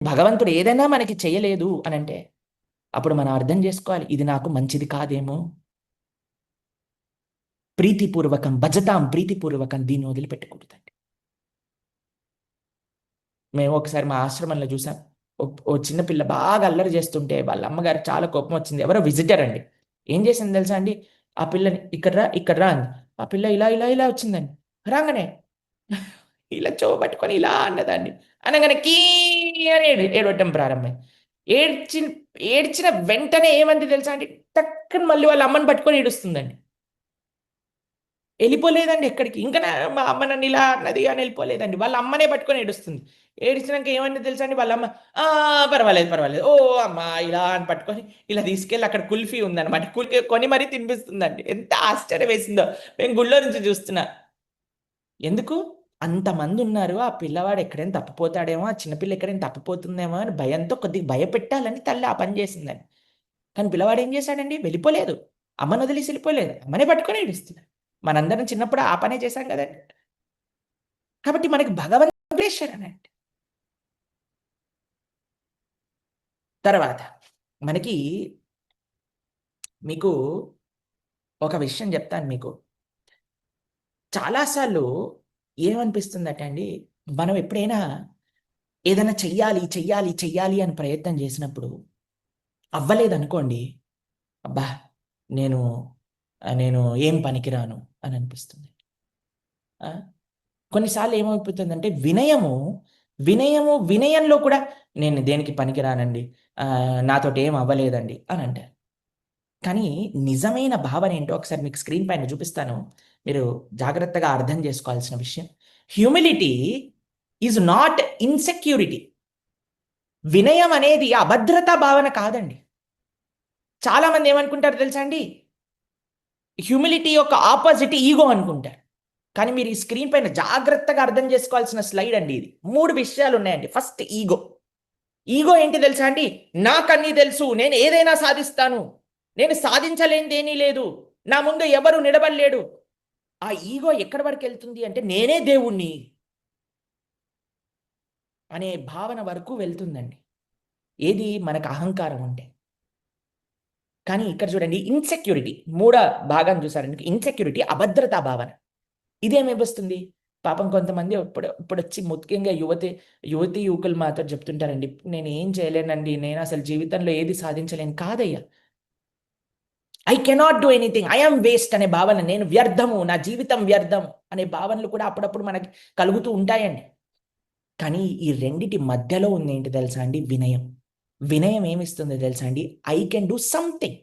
భగవంతుడు ఏదైనా మనకి చేయలేదు అని అంటే అప్పుడు మనం అర్థం చేసుకోవాలి, ఇది నాకు మంచిది కాదేమో. ప్రీతిపూర్వకం భజతాం, ప్రీతిపూర్వకం దీన్ని వదిలిపెట్టకూడదండి. మేము ఒకసారి మా ఆశ్రమంలో చూసాం. ఓ చిన్న పిల్ల బాగా అల్లరి చేస్తుంటే వాళ్ళ అమ్మగారు చాలా కోపం వచ్చింది. ఎవరో విజిటర్ అండి. ఏం చేసింది తెలుసా అండి? ఆ పిల్లని ఇక్కడ రా ఇక్కడ రా అంది. ఆ పిల్ల ఇలా ఇలా ఇలా వచ్చిందండి. రాగానే ఇలా చెవు పట్టుకొని ఇలా అన్నదండి. అనగానే కీ అని ఏడవటం ప్రారంభం. ఏడ్చి ఏడ్చిన వెంటనే ఏమంది తెలుసా అండి? టక్కని మళ్ళీ వాళ్ళ అమ్మని పట్టుకొని ఏడుస్తుందండి. వెళ్ళిపోలేదండి ఎక్కడికి. ఇంకా మా అమ్మ నన్ను ఇలా అన్నది అని వెళ్ళిపోలేదండి. వాళ్ళ అమ్మనే పట్టుకొని ఏడుస్తుంది. ఏడిచినాక ఏమైందో తెలుసా అండి? వాళ్ళ అమ్మ పర్వాలేదు, పర్వాలేదు. ఓ అమ్మ ఇలా అని పట్టుకొని ఇలా తీసుకెళ్ళి అక్కడ కుల్ఫీ ఉందన్నమాట. కుల్ఫీ కొని మరీ తినిపిస్తుందండి. ఎంత ఆశ్చర్యం వేసిందో. నేను గుళ్ళో నుంచి చూస్తున్నా. ఎందుకు? అంతమంది ఉన్నారు. ఆ పిల్లవాడు ఎక్కడైనా తప్పిపోతాడేమో, ఆ చిన్నపిల్ల ఎక్కడైనా తప్పిపోతుందేమో అని భయంతో కొద్దిగా భయపెట్టాలని తల్లి ఆ పని చేసిందండి. కానీ పిల్లవాడు ఏం చేశాడండి? వెళ్ళిపోలేదు. అమ్మని వదిలేసి వెళ్ళిపోలేదు. అమ్మనే పట్టుకొని ఏడుస్తున్నాడు. మనందరం చిన్నప్పుడు ఆ పనే చేశాం కదండి. కాబట్టి మనకి భగవంతుడే శరణండి. తర్వాత మనకి మీకు ఒక విషయం చెప్తాను మీకు. చాలా సార్లు ఏమనిపిస్తుందట అండి, మనం ఎప్పుడైనా ఏదైనా చెయ్యాలి, చెయ్యాలి, చెయ్యాలి అని ప్రయత్నం చేసినప్పుడు అవ్వలేదనుకోండి, అబ్బా! నేను నేను ఏం పనికిరాను అని అనిపిస్తుంది. ఆ! కొన్నిసార్లు ఏమైపోతుందంటే వినయంలో కూడా నేను దేనికి పనికిరానండి. నాతోటి ఏం అవ్వలేదండి అని అంటారు. కానీ నిజమైన భావన ఏంటో ఒకసారి మీకు స్క్రీన్ పైన చూపిస్తాను. మీరు జాగ్రత్తగా అర్థం చేసుకోవాల్సిన విషయం. Humility is not insecurity. వినయం అనేది అభద్రతా భావన కాదండి. చాలామంది ఏమనుకుంటారో తెలుసా అండి? హ్యూమిలిటీ యొక్క ఆపోజిట్ ఈగో అనుకుంటారు. కానీ మీరు ఈ స్క్రీన్ పైన జాగ్రత్తగా అర్థం చేసుకోవాల్సిన స్లైడ్ అండి ఇది. 3 విషయాలు ఉన్నాయండి. First ego. ఈగో ఏంటి తెలుసా అండి? నాకన్నీ తెలుసు. నేను ఏదైనా సాధిస్తాను. నేను సాధించలేనిదేమీ లేదు. నా ముందు ఎవరు నిలబడలేడు. ఆ ఈగో ఎక్కడి వరకెళ్తుంది అంటే నేనే దేవుణ్ణి అనే భావన వరకు వెళ్తుందండి. ఏది? మనకు అహంకారం ఉంటే. కానీ ఇక్కడ చూడండి ఇన్‌సెక్యూరిటీ మూడో భాగం చూసారంటే ఇన్‌సెక్యూరిటీ అభద్రతా భావన. ఇదేమిస్తుంది? పాపం కొంతమంది ఇప్పుడొచ్చి ముఖ్యంగా యువకులు మాతో చెప్తుంటారండి. నేనేం చేయలేనండి. నేనసలు జీవితంలో ఏది సాధించలేను. కాదయ్యా! I cannot do anything. I am waste అనే భావన. నేను వ్యర్థము. నా జీవితం వ్యర్థం అనే భావనలు కూడా అప్పుడప్పుడు మనకి కలుగుతూ ఉంటాయండి. కానీ ఈ రెండిటి మధ్యలో ఉందేంటి తెలుసా అండి? వినయం. వినయం ఏమిస్తుందో తెలుసా అండి? I can do something.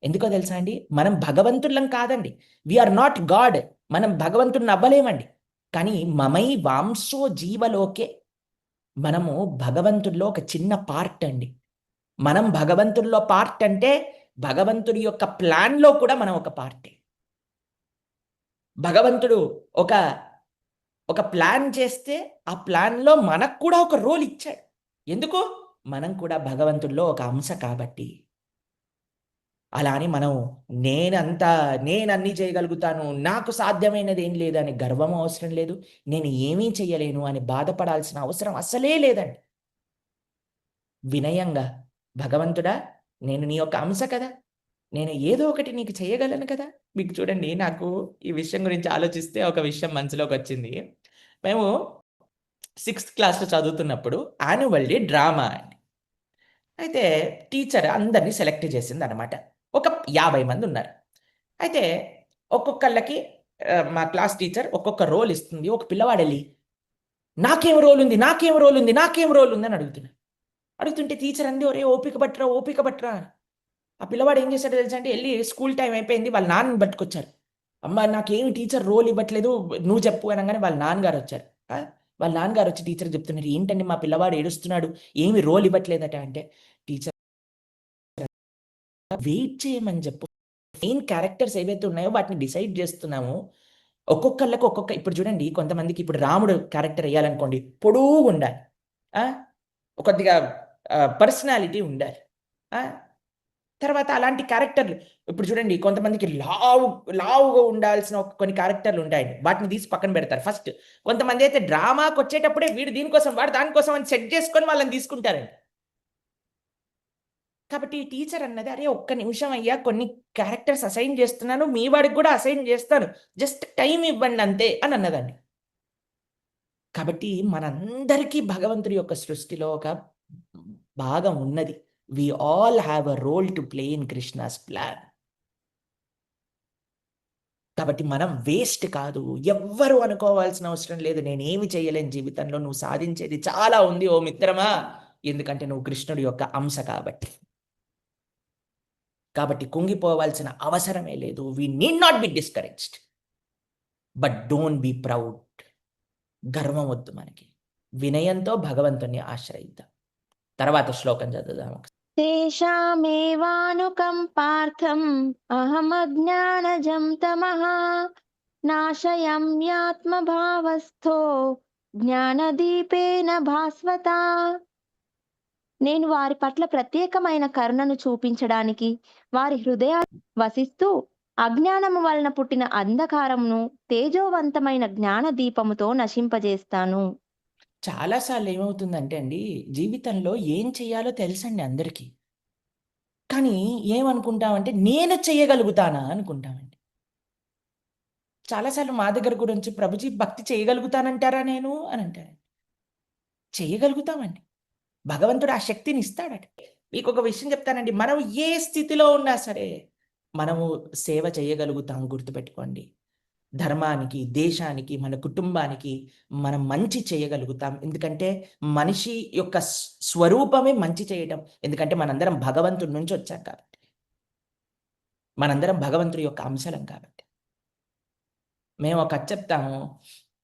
ఎందుకో తెలుసా అండి? మనం భగవంతులం కాదండి. We are not God. మనం భగవంతుడిని అవ్వలేమండి. కానీ మమై వాంసో జీవలోకే. మనము భగవంతుడిలో ఒక చిన్న పార్ట్ అండి. మనం భగవంతుడిలో పార్ట్ అంటే భగవంతుడి యొక్క ప్లాన్‌లో కూడా మనం ఒక పార్టే. భగవంతుడు ఒక ఒక ప్లాన్ చేస్తే ఆ ప్లాన్‌లో మనకు కూడా ఒక రోల్ ఇచ్చాడు. ఎందుకు? మనం కూడా భగవంతుడిలో ఒక అంశ కాబట్టి. అలా అని మనం నేనంతా నేనన్నీ చేయగలుగుతాను. నాకు సాధ్యమైనది ఏం లేదని గర్వం అవసరం లేదు. నేను ఏమీ చెయ్యలేను అని బాధపడాల్సిన అవసరం అస్సలే లేదండి. వినయంగా భగవంతుడా! నేను నీ యొక్క అంశ కదా! నేను ఏదో ఒకటి నీకు చేయగలను కదా! మీకు చూడండి నాకు ఈ విషయం గురించి ఆలోచిస్తే ఒక విషయం మనసులోకొచ్చింది. మేము సిక్స్త్ క్లాస్‌లో చదువుతున్నప్పుడు యాన్యువల్ డే డ్రామా అండి. అయితే టీచర్ అందరిని సెలెక్ట్ చేసిందనమాట. ఒక 50 మందున్నారు. అయితే ఒక్కొక్కళ్ళకి మా క్లాస్ టీచర్ ఒక్కొక్క రోల్ ఇస్తుంది. ఒక పిల్లవాడెళ్ళి, "నాకేం రోల్ ఉంది? నాకేం రోల్ ఉంది? నాకేం రోల్ ఉంది?" అని అడుగుతున్నాడు. అడుగుతుంటే టీచర్ అంది, "ఒరేయ్! ఓపిక పట్టురా, ఓపిక పట్టురా." ఆ పిల్లవాడు ఏం చేశాడో తెలుసా అండి? ఎళ్లి స్కూల్ టైమ్ అయిపోయింది. వాళ్ళ నాన్నని పట్టుకొచ్చారు. "అమ్మ నాకేమి టీచర్ రోల్ ఇవ్వట్లేదు. నువ్వు చెప్పు" అనంగానే వాళ్ళ నాన్నగారొచ్చారు. ఆ! వాళ్ళ నాన్నగారొచ్చి టీచర్‌కి చెప్తున్నారు. "ఏంటండి మా పిల్లవాడు ఏడుస్తున్నాడు. ఏమి రోల్ ఇవ్వట్లేదట" అంటే, "టీచర్ వెయిట్ చేయమని చెప్పు. మెయిన్ క్యారెక్టర్స్ ఏవైతే ఉన్నాయో వాటిని డిసైడ్ చేస్తున్నాము. ఒక్కొక్కళ్ళకి ఇప్పుడు చూడండి కొంతమందికి ఇప్పుడు రాముడు క్యారెక్టర్ ఎయ్యాలనుకోండి పొడుగుండాలి. ఆ! కొద్దిగా పర్సనాలిటీ ఉండాలి. ఆ! తర్వాత అలాంటి క్యారెక్టర్లు ఇప్పుడు చూడండి కొంతమందికి లావుగా ఉండాల్సిన కొన్ని క్యారెక్టర్లు ఉంటాయండి. వాటిని తీసి పక్కన పెడతారు ఫస్ట్. కొంతమంది అయితే డ్రామాకొచ్చేటప్పుడే వీడు దీనికోసం, వాడు దానికోసం అని సెట్ చేసుకొని వాళ్ళని తీసుకుంటారండి. కాబట్టి ఈ టీచర్ అన్నది, "అరే! ఒక్క నిమిషం అయ్యా కొన్ని క్యారెక్టర్స్ అసైన్ చేస్తున్నాను. మీ వాడికి కూడా అసైన్ చేస్తాను. జస్ట్ టైమ్ ఇవ్వండి అంతే" అని అన్నదండి. కాబట్టి మనందరికీ భగవంతుడి యొక్క సృష్టిలో ఒక భాగం ఉన్నది. We all have a role to play in Krishna's plan. కాబట్టి మనం వేస్ట్ కాదు. ఎవ్వరు అనుకోవాల్సిన అవసరం లేదు. నేనేమి చేయలేను జీవితంలో. నువ్వు సాధించేది చాలా ఉంది ఓ మిత్రమా. ఎందుకంటే నువ్వు కృష్ణుడి యొక్క అంశ కాబట్టి. కాబట్టి కుంగిపోవాల్సిన అవసరమే లేదు. We need not be discouraged. But don't be proud. గర్వం వద్దు మనకి. వినయంతో భగవంతుడిని ఆశ్రయిద్దాం. తర్వాత శ్లోకం చదువుదాం. तेषामेवानुकम्पार्थम् अहमज्ञानजं तमः नाशयाम्यात्मभावस्थो జ్ఞానదీపేన భాస్వత. నేను వారి పట్ల ప్రత్యేకమైన కరుణను చూపించడానికి వారి హృదయాలు వసిస్తూ అజ్ఞానము వలన పుట్టిన అంధకారమును తేజోవంతమైన జ్ఞాన దీపముతో నశింపజేస్తాను. చాలా సార్లు ఏమవుతుందంటే అండి, జీవితంలో ఏం చేయాలో తెలుసండి అందరికీ. కానీ ఏమనుకుంటామంటే, నేను చేయగలుగుతానా అనుకుంటామండి. చాలా సార్లు మా దగ్గర కూడా వచ్చి, "ప్రభుజీ భక్తి చేయగలుగుతానంటారా నేను?" అని అంటారు. చేయగలుగుతామండి. భగవంతుడు ఆ శక్తిని ఇస్తాడట. మీకొక విషయం చెప్తానండి. మనం ఏ స్థితిలో ఉన్నా సరే, మనము సేవ చేయగలుగుతాం గుర్తుపెట్టుకోండి. ధర్మానికి, దేశానికి, మన కుటుంబానికి మనం మంచి చేయగలుగుతాం. ఎందుకంటే మనిషి యొక్క స్వరూపమే మంచి చేయడం. ఎందుకంటే మనందరం భగవంతుడి నుంచి వచ్చాం కాబట్టి. మనందరం భగవంతుడి యొక్క అంశలం కాబట్టి. మేము ఒక కథ చెప్తాము.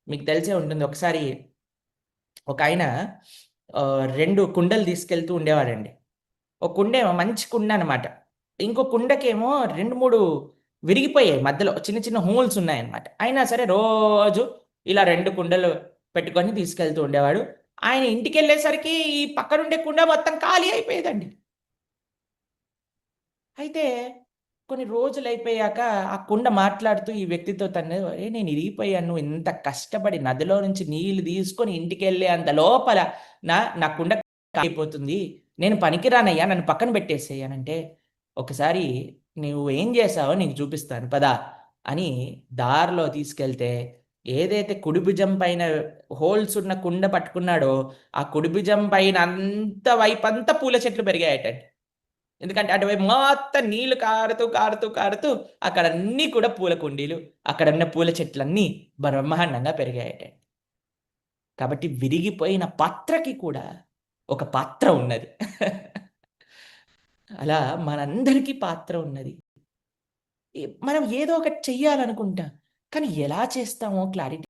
మీకు తెలిసే ఉంటుంది. ఒకసారి ఒకాయన 2 కుండలు తీసుకెళ్తూ ఉండేవాడండి. ఒక కుండేమో మంచి కుండ అనమాట. ఇంకో కుండకేమో 2, 3 విరిగిపోయాయి మధ్యలో. చిన్న చిన్న హోల్స్ ఉన్నాయన్నమాట. అయినా సరే రోజు ఇలా 2 కుండలు పెట్టుకొని తీసుకెళ్తూ ఉండేవాడు. ఆయన ఇంటికెళ్ళేసరికి ఈ పక్కనుండే కుండ మొత్తం ఖాళీ అయిపోయేదండి. అయితే కొన్ని రోజులయిపోయాక ఆ కుండ మాట్లాడుతూ ఈ వ్యక్తితో "అరేయ్! నేను ఇరిగిపోయాను. నువ్వు ఇంత కష్టపడి నదిలో నుంచి నీళ్లు తీసుకొని ఇంటికెళ్ళే అంత లోపల నా కుండ అయిపోతుంది. నేను పనికిరానయ్యా నన్ను పక్కన పెట్టేసేయ్" అనంటే, "ఒకసారి నువ్వేం చేశావో నీకు చూపిస్తాను పద" అని దారిలో తీసుకెళ్తే ఏదైతే కుడి భుజం పైన హోల్స్ ఉన్న కుండ పట్టుకున్నాడో, ఆ కుడి భుజం పైన వైపంతా పూల చెట్లు పెరిగాయటండి. ఎందుకంటే అటువైపు మొత్తం నీళ్లు కారుతూ అక్కడ అన్నీ కూడా పూల కుండీలు, అక్కడున్న పూల చెట్లన్నీ బ్రహ్మాండంగా పెరిగాయట. కాబట్టి విరిగిపోయిన పాత్రకి కూడా ఒక పాత్ర ఉన్నది. అలా మనందరికీ పాత్ర ఉన్నది. మనం ఏదో ఒకటి చెయ్యాలనుకుంటాం. కానీ ఎలా చేస్తామో క్లారిటీ